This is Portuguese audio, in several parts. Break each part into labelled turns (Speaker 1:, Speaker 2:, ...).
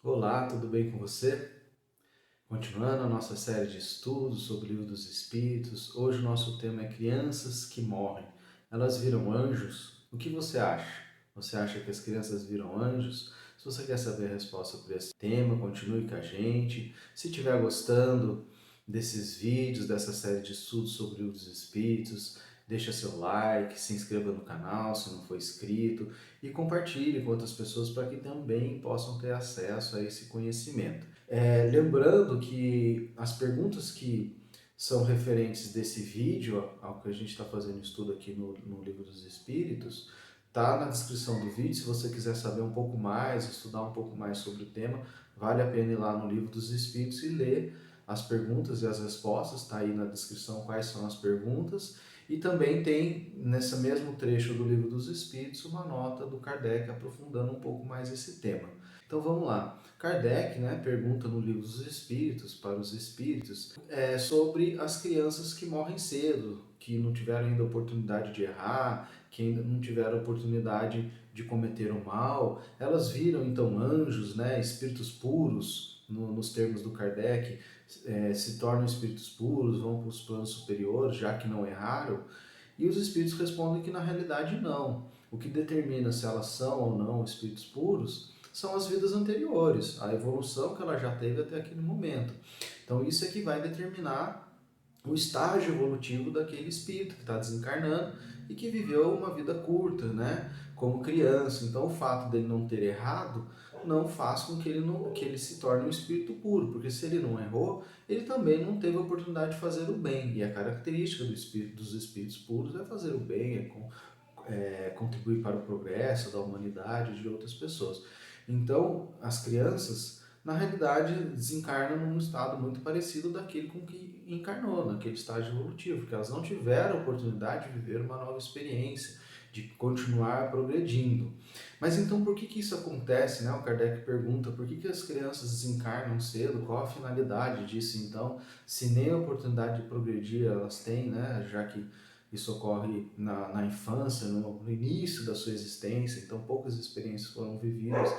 Speaker 1: Olá, tudo bem com você? Continuando a nossa série de estudos sobre o Livro dos Espíritos, hoje o nosso tema é crianças que morrem. Elas viram anjos? O que você acha? Você acha que as crianças viram anjos? Se você quer saber a resposta para esse tema, continue com a gente. Se estiver gostando desses vídeos, dessa série de estudos sobre o Livro dos Espíritos, deixa seu like, se inscreva no canal se não for inscrito e compartilhe com outras pessoas para que também possam ter acesso a esse conhecimento. Lembrando que as perguntas que são referentes desse vídeo, ao que a gente está fazendo estudo aqui no Livro dos Espíritos, tá na descrição do vídeo. Se você quiser saber um pouco mais, estudar um pouco mais sobre o tema, vale a pena ir lá no Livro dos Espíritos e ler as perguntas e as respostas. Está aí na descrição quais são as perguntas. E também tem, nesse mesmo trecho do Livro dos Espíritos, uma nota do Kardec aprofundando um pouco mais esse tema. Então vamos lá. Kardec, pergunta no Livro dos Espíritos, para os espíritos, sobre as crianças que morrem cedo, que não tiveram ainda oportunidade de errar, que ainda não tiveram oportunidade de cometer o mal. Elas viram então anjos, espíritos puros, nos termos do Kardec, se tornam espíritos puros, vão para os planos superiores, já que não erraram. E os espíritos respondem que na realidade não. O que determina se elas são ou não espíritos puros são as vidas anteriores, a evolução que ela já teve até aquele momento. Então isso é que vai determinar o estágio evolutivo daquele espírito que está desencarnando e que viveu uma vida curta, como criança. Então o fato dele não ter errado não faz com que ele se torne um espírito puro, porque se ele não errou, ele também não teve a oportunidade de fazer o bem. E a característica dos espíritos puros é fazer o bem, contribuir para o progresso da humanidade e de outras pessoas. Então, as crianças, na realidade, desencarnam num estado muito parecido daquele com que encarnou, naquele estágio evolutivo, porque elas não tiveram a oportunidade de viver uma nova experiência, de continuar progredindo. Mas então, por que isso acontece? O Kardec pergunta por que as crianças desencarnam cedo, qual a finalidade disso então, se nem a oportunidade de progredir elas têm, já que isso ocorre na infância, no início da sua existência, então poucas experiências foram vividas.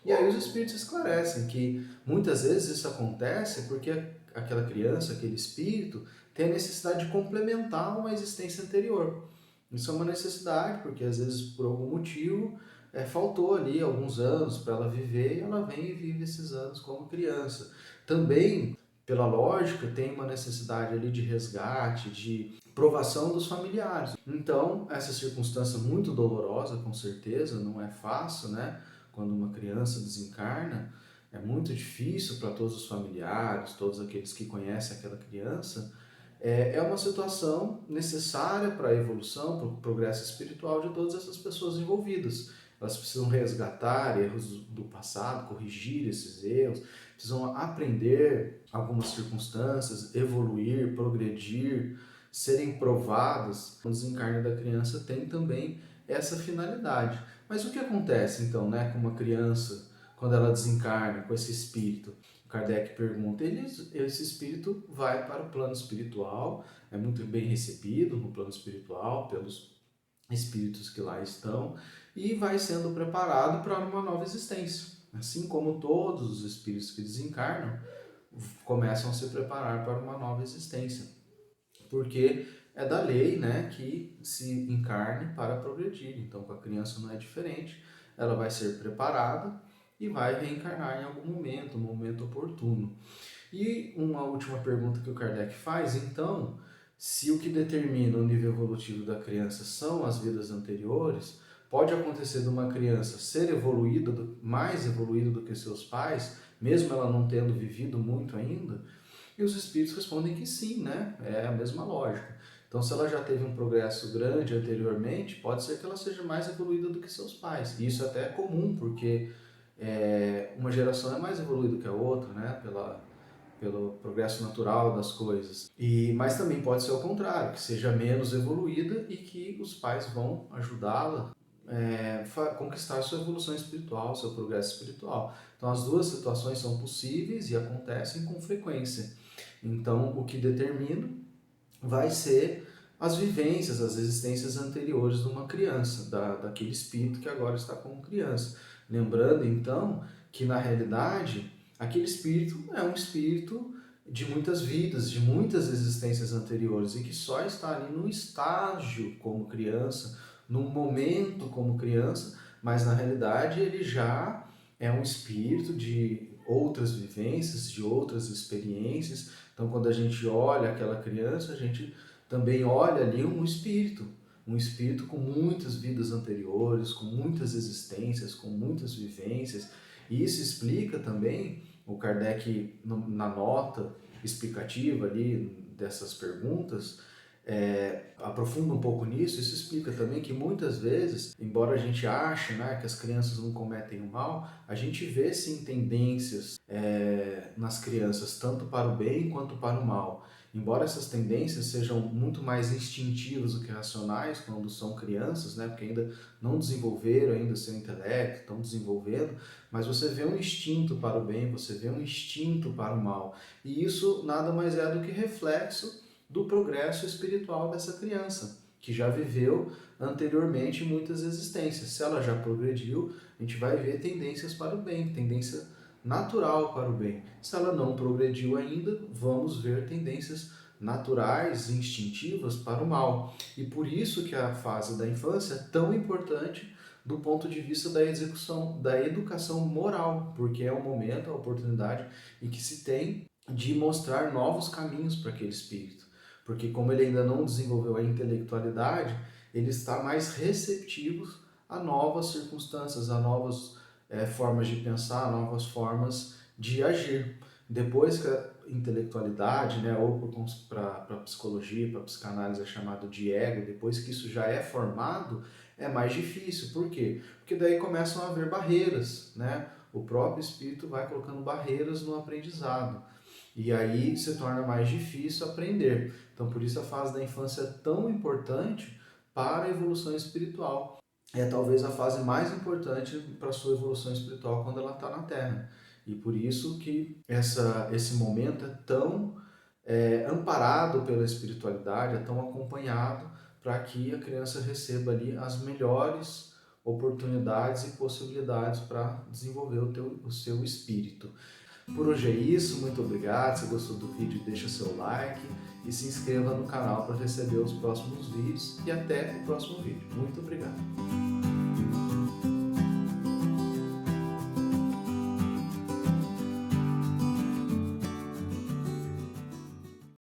Speaker 1: E aí os espíritos esclarecem que muitas vezes isso acontece porque aquela criança, aquele espírito, tem a necessidade de complementar uma existência anterior. Isso é uma necessidade, porque às vezes por algum motivo faltou ali alguns anos para ela viver e ela vem e vive esses anos como criança. Também, pela lógica, tem uma necessidade ali de resgate, de provação dos familiares. Então, essa circunstância muito dolorosa, com certeza, não é fácil, Quando uma criança desencarna, é muito difícil para todos os familiares, todos aqueles que conhecem aquela criança. É uma situação necessária para a evolução, para o progresso espiritual de todas essas pessoas envolvidas. Elas precisam resgatar erros do passado, corrigir esses erros, precisam aprender algumas circunstâncias, evoluir, progredir, serem provadas. O desencarne da criança tem também essa finalidade. Mas o que acontece então, com uma criança quando ela desencarna com esse espírito? Kardec pergunta, esse espírito vai para o plano espiritual, é muito bem recebido no plano espiritual pelos espíritos que lá estão e vai sendo preparado para uma nova existência. Assim como todos os espíritos que desencarnam começam a se preparar para uma nova existência, porque é da lei, que se encarne para progredir. Então, com a criança não é diferente, ela vai ser preparada e vai reencarnar em algum momento, no momento oportuno. E uma última pergunta que o Kardec faz, então, se o que determina o nível evolutivo da criança são as vidas anteriores, pode acontecer de uma criança ser evoluída, mais evoluída do que seus pais, mesmo ela não tendo vivido muito ainda? E os espíritos respondem que sim, É a mesma lógica. Então, se ela já teve um progresso grande anteriormente, pode ser que ela seja mais evoluída do que seus pais. E isso até é comum, porque uma geração é mais evoluída que a outra, pelo progresso natural das coisas. Mas também pode ser ao contrário, que seja menos evoluída e que os pais vão ajudá-la conquistar sua evolução espiritual, seu progresso espiritual. Então as duas situações são possíveis e acontecem com frequência. Então o que determina vai ser as vivências, as existências anteriores de uma criança, daquele espírito que agora está como criança. Lembrando então que na realidade aquele espírito é um espírito de muitas vidas, de muitas existências anteriores e que só está ali num estágio como criança, num momento como criança, mas na realidade ele já é um espírito de outras vivências, de outras experiências. Então, quando a gente olha aquela criança, a gente também olha ali um espírito com muitas vidas anteriores, com muitas existências, com muitas vivências. E isso explica também, o Kardec, na nota explicativa ali dessas perguntas, aprofunda um pouco nisso. Isso explica também que muitas vezes, embora a gente ache, né, que as crianças não cometem o mal, a gente vê sim tendências nas crianças, tanto para o bem quanto para o mal. Embora essas tendências sejam muito mais instintivas do que racionais quando são crianças, né, porque ainda não desenvolveram ainda seu intelecto, estão desenvolvendo, mas você vê um instinto para o bem, você vê um instinto para o mal. E isso nada mais é do que reflexo do progresso espiritual dessa criança, que já viveu anteriormente muitas existências. Se ela já progrediu, a gente vai ver tendências para o bem, tendência natural para o bem. Se ela não progrediu ainda, vamos ver tendências naturais, instintivas para o mal. E por isso que a fase da infância é tão importante do ponto de vista da execução, da educação moral, porque é o momento, a oportunidade em que se tem de mostrar novos caminhos para aquele espírito. Porque como ele ainda não desenvolveu a intelectualidade, ele está mais receptivo a novas circunstâncias, a novas formas de pensar, novas formas de agir. Depois que a intelectualidade, né, ou para a psicologia, para a psicanálise é chamado de ego, depois que isso já é formado, é mais difícil. Por quê? Porque daí começam a haver barreiras, né? O próprio espírito vai colocando barreiras no aprendizado. E aí se torna mais difícil aprender. Então, por isso a fase da infância é tão importante para a evolução espiritual. É talvez a fase mais importante para a sua evolução espiritual quando ela está na Terra. E por isso que esse momento é tão amparado pela espiritualidade, é tão acompanhado para que a criança receba ali as melhores oportunidades e possibilidades para desenvolver o seu espírito. Por hoje é isso, muito obrigado. Se gostou do vídeo, deixa seu like e se inscreva no canal para receber os próximos vídeos. E até o próximo vídeo. Muito obrigado.